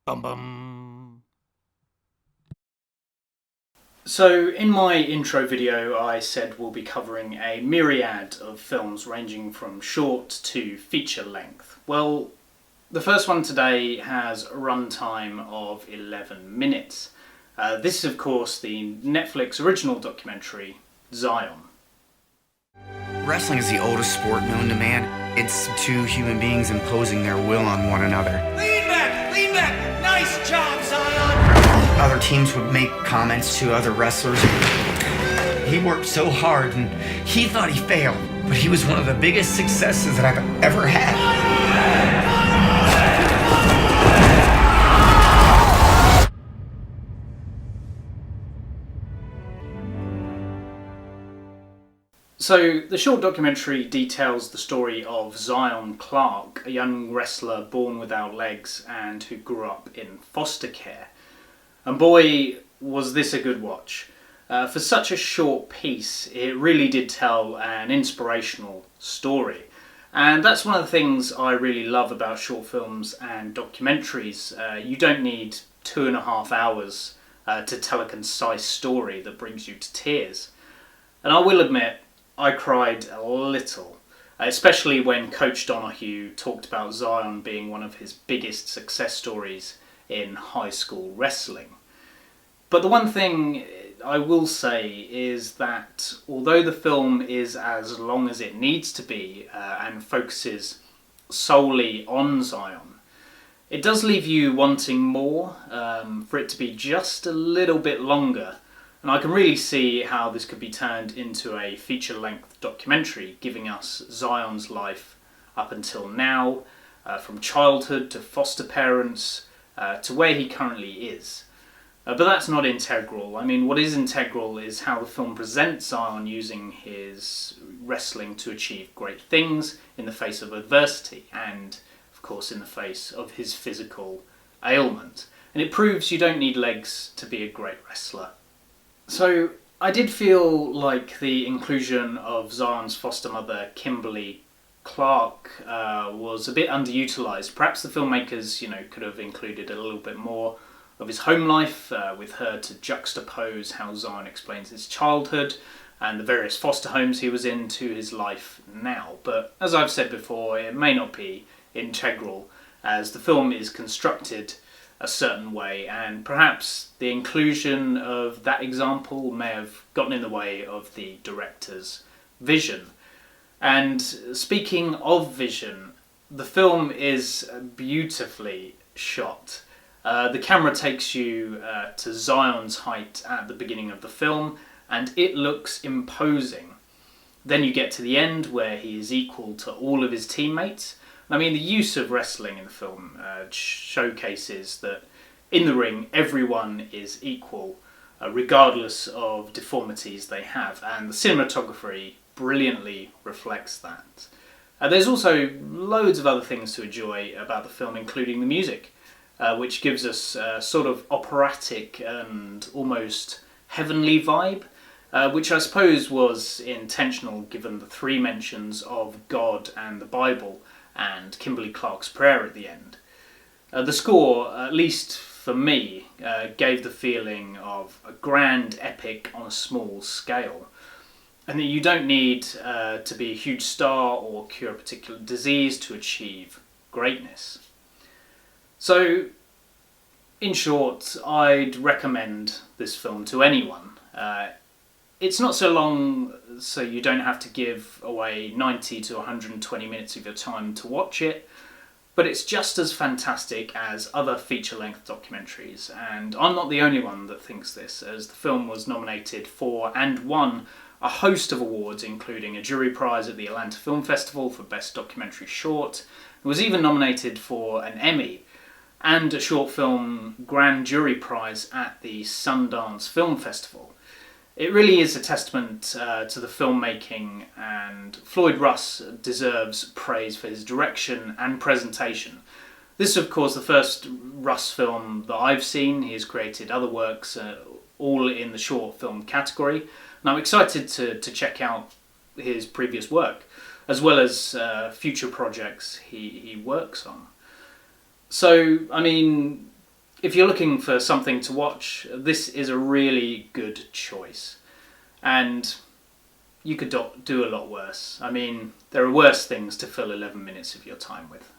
Bum bum. So in my intro video I said we'll be covering a myriad of films ranging from short to feature length. Well, the first one today has a runtime of 11 minutes. This is of course the Netflix original documentary, Zion. Wrestling is the oldest sport known to man. It's two human beings imposing their will on one another. Lean back! Lean back! Nice job, Zion! Other teams would make comments to other wrestlers. He worked so hard and he thought he failed, but he was one of the biggest successes that I've ever had. So the short documentary details the story of Zion Clarke, a young wrestler born without legs and who grew up in foster care. And boy, was this a good watch. For such a short piece, it really did tell an inspirational story. And that's one of the things I really love about short films and documentaries. You don't need 2.5 hours to tell a concise story that brings you to tears. And I will admit, I cried a little, especially when Coach Donahue talked about Zion being one of his biggest success stories in high school wrestling. But the one thing I will say is that although the film is as long as it needs to be and focuses solely on Zion, it does leave you wanting more, for it to be just a little bit longer. And I can really see how this could be turned into a feature-length documentary, giving us Zion's life up until now, from childhood to foster parents, to where he currently is. But that's not integral. I mean, what is integral is how the film presents Zion using his wrestling to achieve great things in the face of adversity and, of course, in the face of his physical ailment. And it proves you don't need legs to be a great wrestler. So I did feel like the inclusion of Zion's foster mother, Kimberly Clarke, was a bit underutilised. Perhaps the filmmakers, could have included a little bit more of his home life, with her to juxtapose how Zion explains his childhood and the various foster homes he was in to his life now. But as I've said before, it may not be integral as the film is constructed a certain way, and perhaps the inclusion of that example may have gotten in the way of the director's vision. And speaking of vision, the film is beautifully shot. The camera takes you to Zion's height at the beginning of the film, and it looks imposing. Then you get to the end where he is equal to all of his teammates. I mean, the use of wrestling in the film showcases that in the ring everyone is equal, regardless of deformities they have, and the cinematography brilliantly reflects that. There's also loads of other things to enjoy about the film, including the music, which gives us a sort of operatic and almost heavenly vibe, which I suppose was intentional given the 3 mentions of God and the Bible and Kimberly Clarke's prayer at the end. The score, at least for me, gave the feeling of a grand epic on a small scale, and that you don't need to be a huge star or cure a particular disease to achieve greatness. So, in short, I'd recommend this film to anyone. It's not so long, so you don't have to give away 90 to 120 minutes of your time to watch it, but it's just as fantastic as other feature-length documentaries, and I'm not the only one that thinks this, as the film was nominated for and won a host of awards, including a jury prize at the Atlanta Film Festival for Best Documentary Short. It was even nominated for an Emmy and a short film grand jury prize at the Sundance Film Festival. It really is a testament to the filmmaking, and Floyd Russ deserves praise for his direction and presentation. This is, of course, the first Russ film that I've seen. He has created other works, all in the short film category, and I'm excited to check out his previous work, as well as future projects he works on. So, I mean, if you're looking for something to watch, this is a really good choice. And you could do a lot worse. I mean, there are worse things to fill 11 minutes of your time with.